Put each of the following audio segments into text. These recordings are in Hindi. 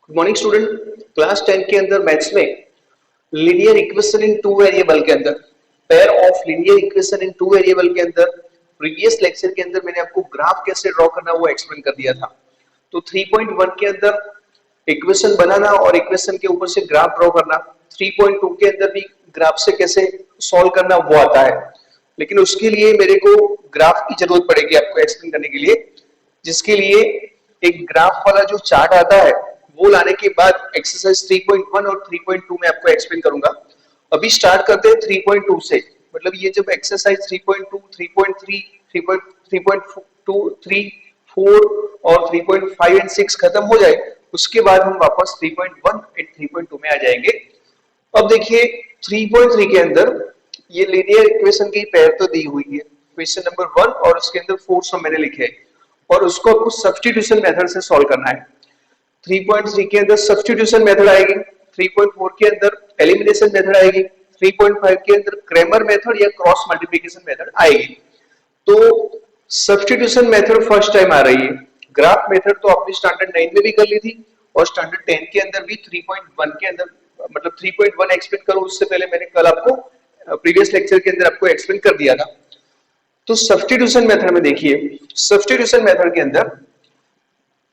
Good morning student. क्लास 10 के अंदर मैथ्स में linear equation in two variable के अंदर pair of linear equation in two variable के अंदर प्रीवियस लेक्चर के अंदर मैंने आपको ग्राफ कैसे ड्रॉ करना वो एक्सप्लेन कर दिया था। तो 3.1 के अंदर इक्वेशन बनाना और इक्वेशन के ऊपर से ग्राफ ड्रॉ करना, 3.2 के अंदर भी ग्राफ से कैसे सॉल्व करना वो आता है, लेकिन उसके लिए मेरे को ग्राफ की जरूरत पड़ेगी आपको एक्सप्लेन करने के लिए, जिसके लिए एक ग्राफ वाला जो चार्ट आता है वो लाने के बाद एक्सरसाइज 3.1 और 3.2 में आपको एक्सप्लेन करूंगा। अभी स्टार्ट करते हैं 3.2 से। मतलब ये जब एक्सरसाइज 3.2, 3.3, 3.2, 3, 4 और 3.5 एंड 6 खत्म हो जाए, उसके बाद हम वापस 3.1 एंड 3.2 में आ जाएंगे। अब देखिए 3.3 के अंदर ये लीनियर इक्वेशन की पेयर तो दी हुई है, क्वेश्चन नंबर 1, और उसके अंदर 4 सम मैंने लिखे हैं और उसको आपको सब्स्टिट्यूशन मेथड से सॉल्व करना है। 3.3 के अंदर सब्स्टिट्यूशन मेथड आएगी, 3.4 के अंदर एलिमिनेशन मेथड आएगी, 3.5 के अंदर क्रैमर मेथड या क्रॉस मल्टीप्लिकेशन मेथड आएगी। तो सब्स्टिट्यूशन मेथड फर्स्ट टाइम आ रही है। ग्राफ मेथड तो आपने स्टैंडर्ड 9 में भी कर ली थी और स्टैंडर्ड 10 के अंदर भी 3.1 के अंदर, मतलब 3.1 एक्सप्लेन करूं उससे पहले मैंने कल आपको प्रीवियस लेक्चर के अंदर आपको एक्सप्लेन कर दिया था। तो सब्स्टिट्यूशन मेथड में देखिए, सब्स्टिट्यूशन मेथड के अंदर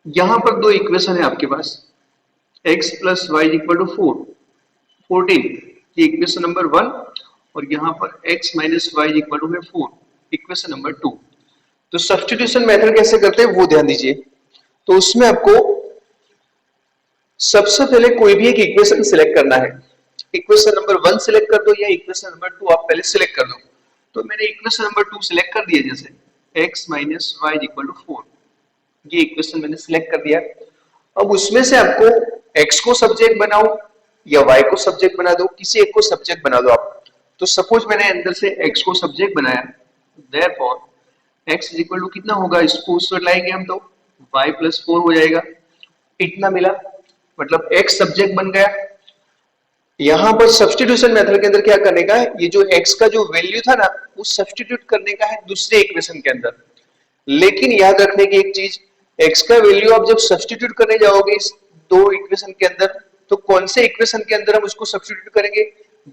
यहां पर दो इक्वेशन है आपके पास, x plus y equal to 14, ये इक्वेशन नंबर 1, और यहां पर x minus y equal to 4, equation number 2। तो सब्स्टिट्यूशन मेथड कैसे करते हैं वो ध्यान दीजिए। तो उसमें आपको सबसे पहले कोई भी एक इक्वेशन सिलेक्ट करना है। इक्वेशन नंबर 1 सिलेक्ट कर दो या इक्वेशन नंबर 2 आप पहले सिलेक्ट कर दो। तो मैंने इक्वेशन नंबर 2 सिलेक्ट कर दिया, जैसे x minus y equal to 4, ये इक्वेशन मैंने सिलेक्ट कर दिया। अब उसमें से आपको x को सब्जेक्ट बनाओ या y को सब्जेक्ट बना दो, किसी एक को सब्जेक्ट बना दो आप। तो सपोज मैंने अंदर से x को सब्जेक्ट बनाया, therefore x is equal to कितना होगा, इसको उस पर लाएंगे हम तो y प्लस 4 हो जाएगा, इतना मिला, मतलब x सब्जेक्ट बन गया। यहां पर सब्स्टिट्यूशन मेथड के अंदर क्या करने का है, ये जो x का जो वैल्यू था ना वो सब्स्टिट्यूट करने का है दूसरे इक्वेशन के अंदर। लेकिन याद रखने की एक चीज, x का वैल्यू आप जब सब्स्टिट्यूट करने जाओगे इस दो इक्वेशन के अंदर, तो कौन से इक्वेशन के अंदर हम उसको सब्स्टिट्यूट करेंगे,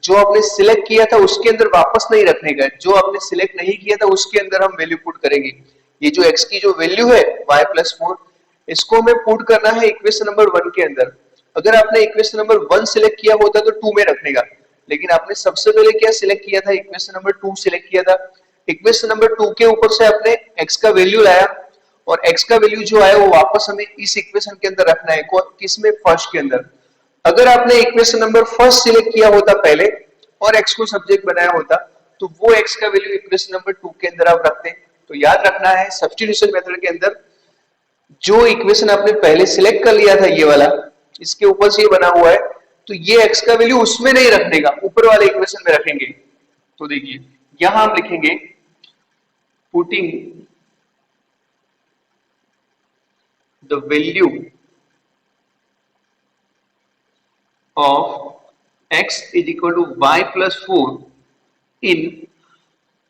जो आपने सिलेक्ट किया था उसके अंदर वापस नहीं रखने का, जो आपने सिलेक्ट नहीं किया था उसके अंदर हम वैल्यू पुट करेंगे। ये जो x की जो वैल्यू है y प्लस 4, इसको हमें पुट करना है इक्वेशन नंबर 1 के अंदर। अगर आपने इक्वेशन नंबर 1 सिलेक्ट किया होता तो 2 में रखने का, लेकिन आपने सबसे पहले क्या सिलेक्ट किया था, इक्वेशन नंबर 2 सिलेक्ट किया था। इक्वेशन नंबर 2 के ऊपर से आपने x का वैल्यू लाया और x का वैल्यू जो आया वो वापस हमें इस इक्वेशन के अंदर रखना है, किसमें, फर्स्ट के अंदर। अगर आपने इक्वेशन नंबर फर्स्ट सिलेक्ट किया होता पहले और x को सब्जेक्ट बनाया होता तो वो x का वैल्यू इक्वेशन नंबर 2 के अंदर आप रखते। तो याद रखना है सब्स्टिट्यूशन मेथड के अंदर जो इक्वेशन आपने पहले सिलेक्ट कर लिया था, ये वाला, इसके ऊपर से ये बना हुआ है, तो ये x का वैल्यू उसमें नहीं रखने का, ऊपर वाले इक्वेशन में रखेंगे। तो देखिए यहां हम लिखेंगे putting the value of x is equal to y plus 4 in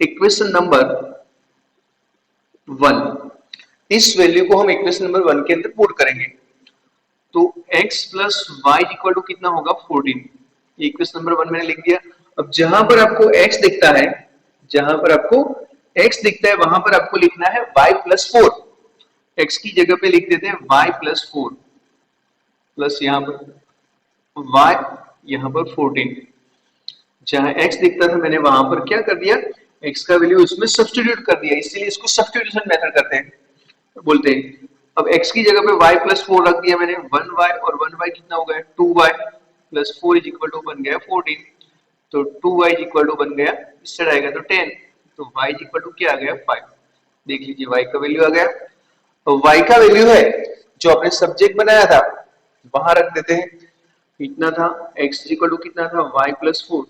equation number 1। इस वैल्यू को हम इक्वेशन नंबर 1 के अंदर पुट करेंगे। तो x plus y equal to कितना होगा, 14, ये इक्वेशन नंबर 1 मैंने लिख दिया। अब जहां पर आपको x दिखता है, जहां पर आपको x दिखता है वहां पर आपको लिखना है y प्लस 4, x की जगह पे लिख देते हैं y प्लस 4 प्लस यहाँ पर y, यहाँ पर 14। जहां x दिखता था मैंने वहां पर क्या कर दिया, x का वैल्यू उसमें सब्स्टिट्यूट कर दिया, इसीलिए इसको सब्स्टिट्यूशन मेथड करते हैं, बोलते हैं। अब x की जगह पे y प्लस 4 रख दिया मैंने, 1y और 1y कितना हो गया, 2y plus 4 is equal to बन गया 14। तो 2y इज इक्वल टू बन गया, इस साइड आएगा तो 10, तो y इज इक्वल टू क्या आ गया, 5। देख लीजिए y का वैल्यू आ गया। तो y का वैल्यू है जो आपने सब्जेक्ट बनाया था वहां रख देते हैं, इतना था, x इक्वल टू कितना था, y plus 4,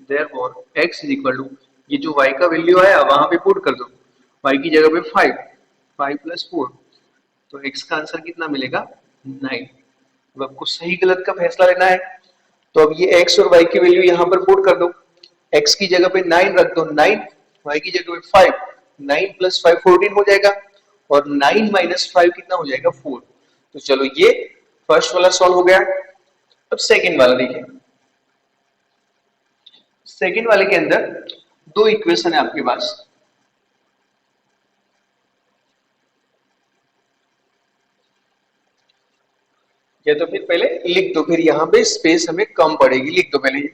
therefore x equal to ये जो y का वैल्यू आया वहां पे पुट कर दो, y की जगह पे 5 प्लस 4, तो x का आंसर कितना मिलेगा, 9। अब आपको सही गलत का फैसला लेना है, तो अब ये x और y की वैल्यू यहाँ पर पुट कर दो, x की जगह पे 9 रख दो, 9, y की जगह पे 5, 9 प्लस 5 14 हो जाएगा, और 9 माइनस 5 कितना हो जाएगा, 4। तो चलो ये फर्स्ट वाला सॉल्व हो गया। अब सेकंड वाला देखिए, सेकंड वाले के अंदर दो इक्वेशन है आपके पास। या तो फिर पहले लिख दो, फिर यहाँ पे स्पेस हमें कम पड़ेगी, लिख दो पहले।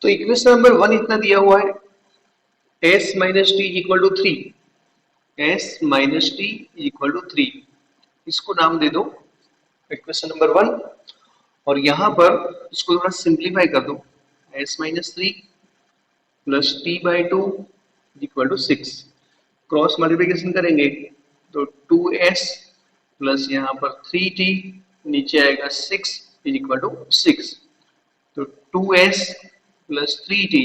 तो इक्वेशन नंबर 1 इतना दिया हुआ है, s minus T equal to 3, s minus T equal to 3, इसको नाम दे दो इक्वेशन नंबर 1। और यहां पर इसको थोड़ा सिंप्लीफाई कर दो, s minus 3 plus t by two equal to 6, cross multiplication करेंगे तो 2s प्लस यहाँ पर 3t, नीचे आएगा 6 इज इक्वल टू 6, तो 2s plus 3t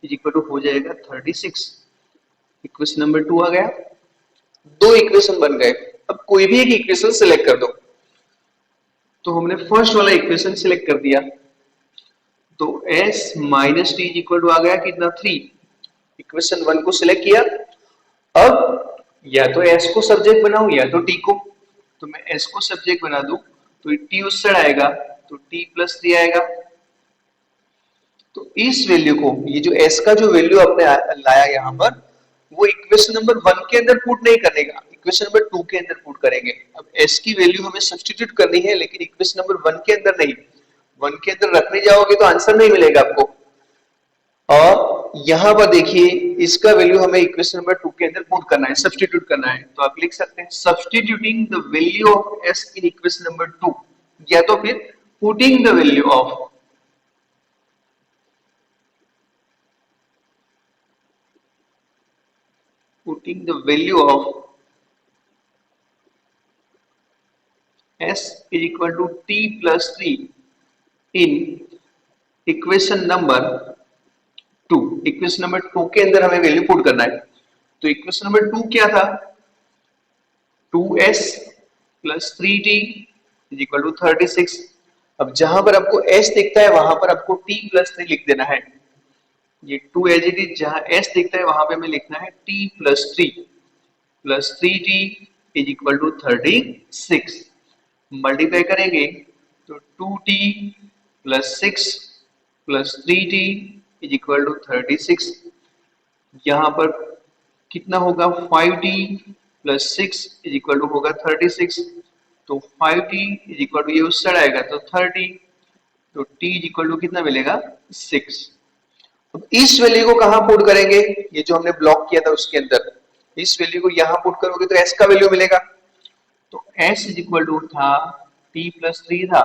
is equal to हो जाएगा 36। इक्वेशन नंबर 2 आ गया। दो इक्वेशन बन गए। अब कोई भी एक इक्वेशन सिलेक्ट कर दो। तो हमने फर्स्ट वाला इक्वेशन सिलेक्ट कर दिया, तो s minus T equal to आ गया कितना 3। इक्वेशन 1 को सिलेक्ट किया। अब या तो s को सब्जेक्ट बनाऊं या तो t को, तो मैं s को सब्जेक्ट बना दूं तो t उस साइड आएगा, तो t प्लस 3 आएगा। तो इस वैल्यू को, ये जो s का जो वैल्यू आपने लाया यहां पर, वो इक्वेशन नंबर 1 के अंदर पुट नहीं करने का, इक्वेशन नंबर 2 के अंदर पुट करेंगे। अब s की वैल्यू हमें सब्स्टिट्यूट करनी है, लेकिन इक्वेशन नंबर 1 के अंदर नहीं। 1 के अंदर रखने जाओगे तो आंसर नहीं मिलेगा आपको। और यहां पर देखिए, इसका वैल्यू हमें इक्वेशन नंबर 2 के अंदर पुट करना है, सब्स्टिट्यूट करना है। तो आप लिख सकते हैं substituting the value of s in equation number 2, या तो फिर putting the value of, putting the value of s is equal to t plus 3 in equation number 2। Equation number 2 के अंदर हमें वैल्यू पुट करना है। तो इक्वेशन नंबर 2 क्या था, 2s plus 3t is equal to 36। अब जहां पर आपको s दिखता है वहां पर आपको t प्लस 3 लिख देना है। ये 2 एज इट इज, जहां s दिखता है वहां पे हमें लिखना है t plus 3 plus 3t is equal to 36। Multiply करेंगे तो 2t plus 6 plus 3t is equal to 36। यहाँ पर कितना होगा, 5t plus 6 is equal to होगा 36। तो 5t इज इक्वल टू, ये उस साइड आएगा तो 30, तो t इज इक्वल टू कितना मिलेगा 6। अब इस वैल्यू को कहां पुट करेंगे, ये जो हमने ब्लॉक किया था उसके अंदर, इस वैल्यू को यहां पुट करोगे तो s का वैल्यू मिलेगा। तो s इज इक्वल टू था t प्लस 3 था,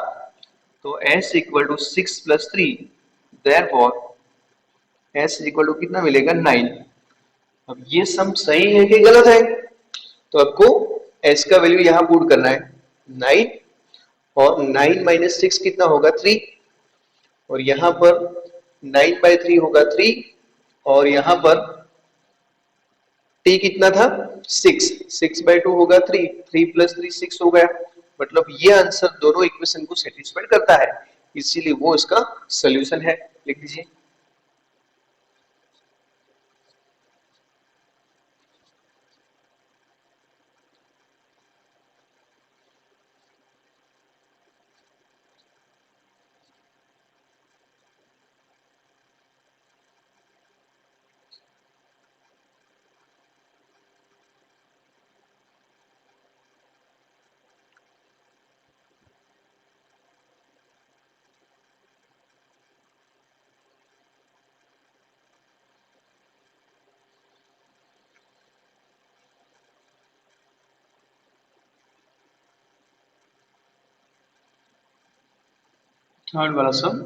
तो s equal to 6 plus 3, therefore s is equal to कितना मिलेगा 9। अब ये सम सही है कि गलत है, तो आपको s का वैल्यू यहां पुट करना है 9, और 9 माइनस 6 कितना होगा 3, और यहां पर 9 बाई 3 होगा 3, और यहां पर t कितना था 6, 6 बाई 2 होगा 3, 3 प्लस 3 6 हो गया। मतलब ये आंसर दोनों इक्वेशन को सेटिस्फाई करता है, इसीलिए वो इसका सोल्यूशन है। लिख लीजिए। थर्ड वाला सम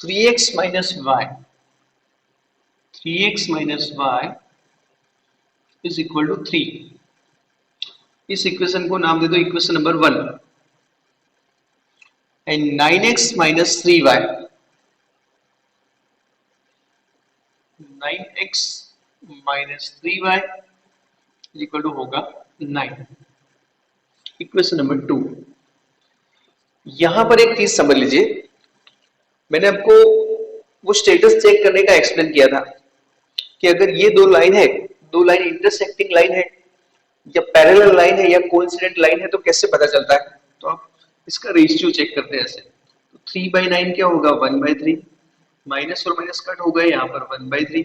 3x minus y 3x minus y is equal to 3। इस इक्वेशन को नाम दे दो equation number 1। And 9x minus 3y 9x minus 3y is equal to होगा 9। Equation number 2। यहां पर एक चीज समझ लीजिए, मैंने आपको वो स्टेटस चेक करने का एक्सप्लेन किया था कि अगर ये दो लाइन है, दो लाइन इंटरसेक्टिंग लाइन है या पैरेलल लाइन है या कोइंसिडेंट लाइन है, तो कैसे पता चलता है? तो आप इसका रेशियो चेक करते हैं ऐसे। तो 3/9 क्या होगा? 1/3। माइनस और माइनस कट हो गए, यहाँ पर 1/3।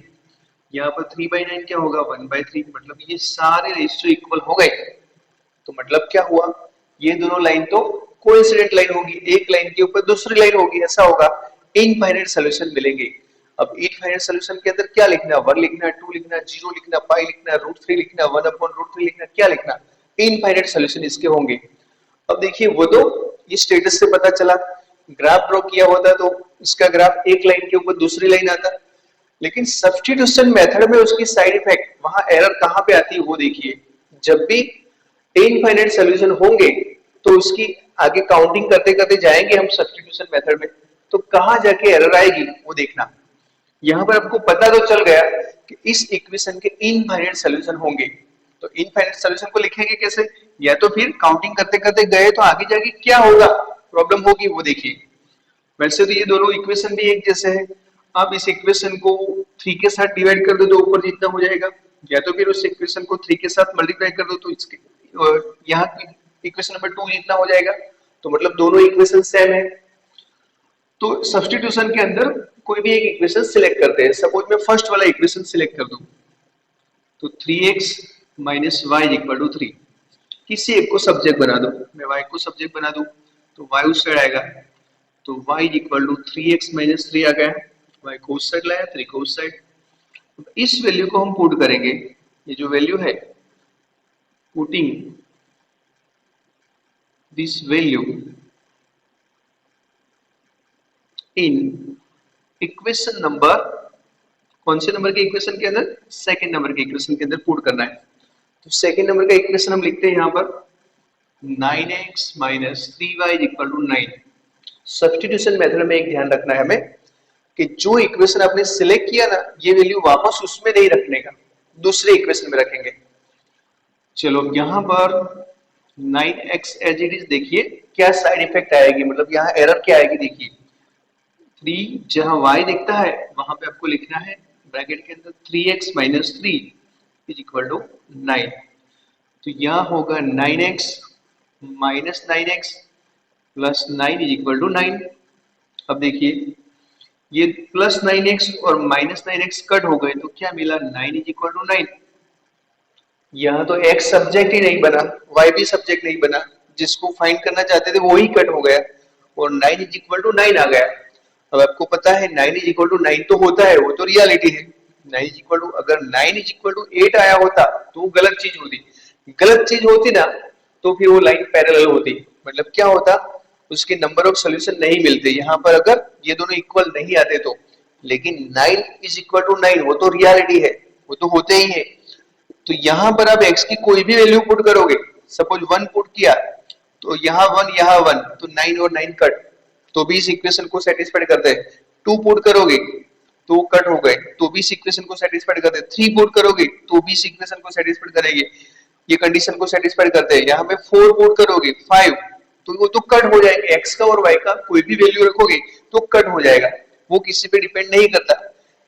यहाँ पर 3/9 क्या होगा? 1/3। मतलब ये सारे रेशियो इक्वल हो गए। तो मतलब क्या हुआ? ये दोनों लाइन तो कोइंसिडेंट लाइन होगी, एक लाइन के ऊपर दूसरी लाइन होगी, ऐसा होगा। इनफाइनाइट सॉल्यूशन मिलेंगे। अब इनफाइनाइट सॉल्यूशन के अंदर क्या लिखना है? 1 लिखना है, 2 लिखना है, 0 लिखना है, पाई लिखना है, √3 लिखना है, 1/√3 लिखना है, क्या लिखना? इनफाइनाइट सॉल्यूशन इसके होंगे। अब देखिए, वो तो ये स्टेटस से पता चला, ग्राफ ड्रॉ किया होता तो इसका ग्राफ एक लाइन के ऊपर दूसरी लाइन आता। लेकिन सब्स्टिट्यूशन मेथड में उसकी साइड इफेक्ट, वहां एरर कहां पे आती है वो देखिए। जब भी इनफाइनाइट सॉल्यूशन होंगे तो उसकी आगे काउंटिंग करते करते जाएंगे हम सब्स्टिट्यूशन मेथड में, तो कहां जाके एरर आएगी वो देखना। यहां पर आपको पता तो चल गया कि इस इक्वेशन के इनफाइनाइट सॉल्यूशन होंगे। तो इनफाइनाइट सॉल्यूशन को लिखेंगे कैसे? या तो फिर काउंटिंग करते करते गए तो आगे जाके क्या होगा, प्रॉब्लम होगी, वो देखिए। वैसे तो ये दोनों इक्वेशन भी एक जैसे हैं। अब इस इक्वेशन को 3 के साथ डिवाइड कर दो तो ऊपर जितना हो जाएगा, या तो फिर उस इक्वेशन को 3 के साथ मल्टीप्लाई कर दो तो इसके यहाँ इक्वेशन नंबर 2 जितना हो जाएगा। तो मतलब दोनों इक्वेशन सेम है। तो सब्स्टिट्यूशन के अंदर कोई भी एक इक्वेशन सिलेक्ट करते हैं। सपोज मैं फर्स्ट वाला इक्वेशन सिलेक्ट कर दूं, तो 3x minus y is equal to 3। किसी एक को सब्जेक्ट बना दो, मैं y को सब्जेक्ट बना दूं तो y उस साइड आएगा। तो y is equal to 3x minus 3 आ गया, y को उस साइड लाया, 3 को उस साइड। इस वैल्यू को हम पुट करेंगे, ये जो वैल्यू है, putting this value in equation number, कौन से नंबर के इक्वेशन के अंदर? सेकंड नंबर के इक्वेशन के अंदर पुट करना है। तो सेकंड नंबर का इक्वेशन हम लिखते हैं यहाँ पर 9x minus 3y is equal to 9। Substitution method में एक ध्यान रखना है हमें कि जो इक्वेशन आपने सिलेक्ट किया ना, ये वैल्यू वापस उसमें नहीं रखने का, दूसरे इक्वेशन में रखेंगे। चलो यहाँ पर 9x एज इट इज, देखिए क्या साइड इफेक्ट आएगी, मतलब यहाँ एरर क्या आएगी देखिए। 3 जहां y दिखता है वहां पे आपको लिखना है ब्रैकेट के अंदर 3x minus 3 is equal to 9। तो यहाँ होगा 9x minus 9x plus 9 is equal to 9। अब देखिए, ये प्लस 9x और माइनस 9x कट हो गए तो क्या मिला? 9 is equal to 9। यहाँ तो x सब्जेक्ट ही नहीं बना, y भी सब्जेक्ट नहीं बना, जिसको फाइंड करना चाहते थे वो ही कट हो गया और 9 is equal to 9 आ गया। अब आपको पता है 9 is equal to 9 तो होता है, वो तो रियलिटी है। 9 is equal to, अगर 9 is equal to 8 आया होता तो वो गलत चीज होती। गलत चीज होती ना तो फिर वो लाइन पैरेलल होती, मतलब क्या होता, उसके नंबर ऑफ सॉल्यूशन नहीं मिलते यहाँ पर अगर ये दोनों इक्वल नहीं आते तो। लेकिन 9 is equal to 9 वो तो रियलिटी है, वो तो होते ही है। तो यहाँ पर आप x की कोई भी वैल्यू पुट करोगे, सपोज 1 पुट किया तो यहाँ 1 यहाँ 1, तो 9 और 9 कट, तो भी इस इक्वेशन को सेटिस्फाइड करते हैं। 2 पुट करोगे तो कट हो गए, तो भी इस इक्वेशन को सेटिस्फाइड करते हैं। 3 पुट करोगे तो भी इस इक्वेशन को सेटिस्फाइड करेंगे, ये कंडीशन को सेटिस्फाइड करते हैं। यहाँ पे 4 पुट करोगे 5, तो वो तो कट हो जाएंगे। x का और y का कोई भी वैल्यू रखोगे तो कट हो जाएगा, वो किसी पे डिपेंड नहीं करता।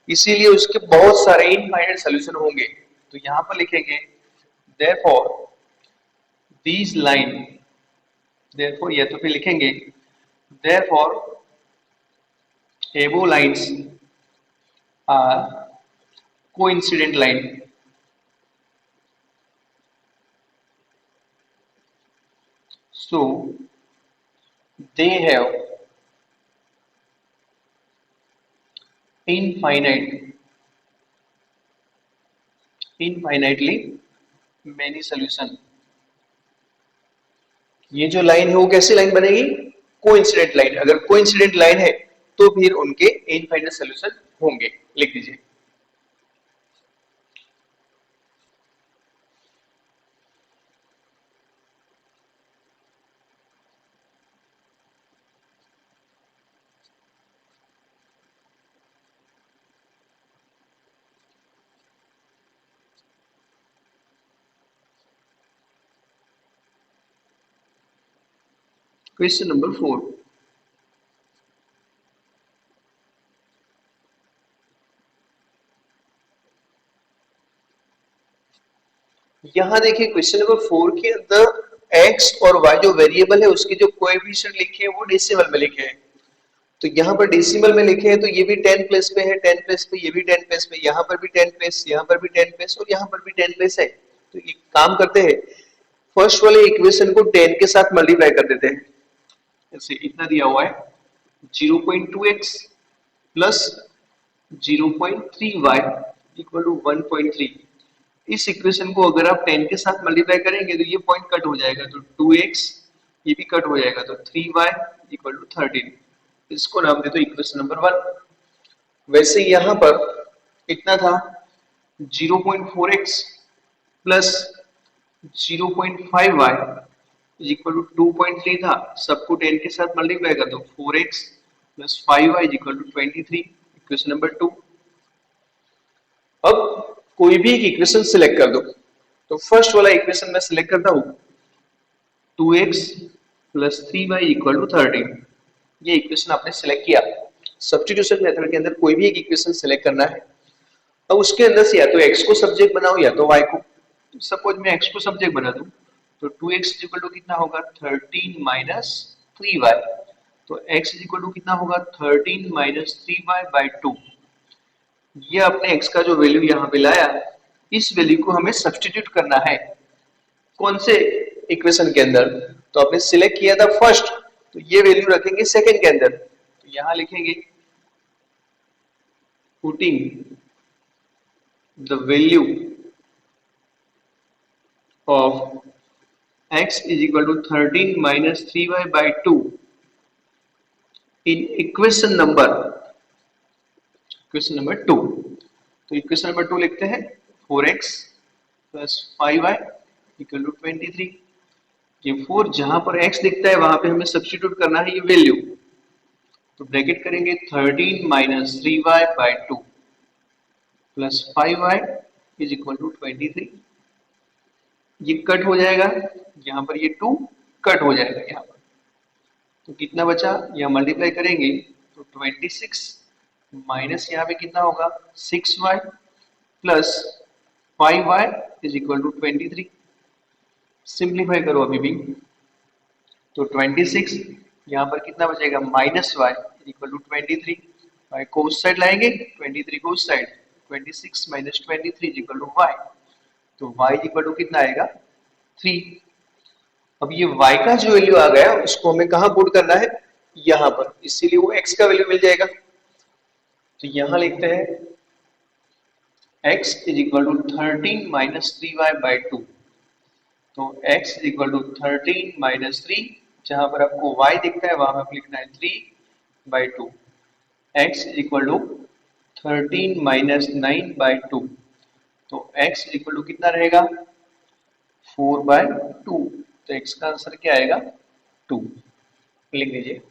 इसीलिए उसके बहुत सारे इनफाइनाइट सॉल्यूशन होंगे। तो यहाँ पर लिखेंगे therefore these line, therefore या तो फिर लिखेंगे therefore above lines are coincident line. So they have infinitely many solution. ये जो लाइन है वो कैसी लाइन बनेगी? Coincident line. अगर कोइंसिडेंट लाइन है तो फिर उनके इनफाइनाइट सॉल्यूशन होंगे. लिख दीजिए. Question number 4. यहां देखिए क्वेश्चन नंबर 4 के अंदर x और y जो वेरिएबल है उसके जो कोएफिशिएंट लिखे हैं वो डेसिमल में लिखे हैं. तो यहाँ पर डेसिमल में लिखे हैं तो ये भी 10 प्लेस पे है, 10 प्लेस पे, ये भी 10 प्लेस पे, यहाँ पर भी 10 प्लेस, यहाँ पर भी 10 प्लेस और यहाँ पर भी 10 प्लेस है. तो एक काम करते हैं, फर्स्ट वाले इक्वेशन को 10 के साथ मल्टीप्लाई कर देते हैं. जैसे इतना दिया हुआ है 0.2x plus 0.3y equal to 1.3. इस इक्वेशन को अगर आप 10 के साथ मल्टीप्लाई करेंगे तो ये पॉइंट कट हो जाएगा, तो 2x ये भी कट हो जाएगा, तो 3y इक्वल टू 13. इसको नाम दे दो इक्वेशन नंबर 1. वैसे यहां पर इतना था 0.4x plus 0.5y equal to 2.3 था. सबको 10 के साथ मल्टीप्लाई कर दो, 4x plus 5y equal to 23. Equation number 2. अब कोई भी एक इक्वेशन सिलेक्ट कर दो. तो फर्स्ट वाला इक्वेशन मैं सिलेक्ट करता हूं 2x plus 3y equal to 13. ये इक्वेशन आपने सिलेक्ट किया. सब्स्टिट्यूशन मेथड के अंदर कोई भी एक इक्वेशन सिलेक्ट करना है. अब उसके अंदर से या तो x को सब्जेक्ट बनाओ या तो y को. सपोज मैं x को सब्जेक्ट बना दूं तो 2x इक्वल टू कितना होगा 13 माइनस 3y. तो x इक्वल टू कितना होगा 13 माइनस 3y बाई 2. ये अपने x का जो वैल्यू यहाँ पे लाया, इस वैल्यू को हमें सब्स्टिट्यूट करना है कौन से इक्वेशन के अंदर. तो आपने सिलेक्ट किया था फर्स्ट, तो ये वैल्यू रखेंगे सेकंड के अंदर. तो यहां लिखेंगे putting the value of x is equal to 13 minus 3y by 2 in equation number 2. तो इक्वेशन नंबर 2 लिखते हैं 4x plus 5y equal to 23. ये 4 जहां पर x दिखता है वहां पे हमें सब्स्टिट्यूट करना है ये वैल्यू. तो ब्रैकेट करेंगे 13 minus 3y by 2 plus 5y is equal to 23. ये कट हो जाएगा, यहाँ पर ये 2 कट हो जाएगा यहाँ पर. तो कितना बचा, यहाँ मल्टीप्लाई करेंगे तो 26 माइनस यहाँ पे कितना होगा 6y plus 5y is equal to 23. Simplify करो अभी भी तो 26 यहाँ पर कितना बचेगा minus y equal to 23. y को उस साइड लाएंगे 23 को उस side, 26 minus 23 equal to y. तो y इक्वल टू कितना आएगा 3. अब ये y का जो वैल्यू आ गया उसको हमें कहां पुट करना है यहां पर, इसीलिए वो x का वैल्यू मिल जाएगा. तो यहां लिखते हैं x is equal to 13 minus 3y by 2. तो x is equal to 13 minus 3, जहां पर आपको y दिखता है वहां पर लिखना है 3 by 2. x is equal to 13 minus 9 by 2. तो x इज इक्वल टू कितना रहेगा 4 बाई 2. तो x का आंसर क्या आएगा 2. लिख लीजिए.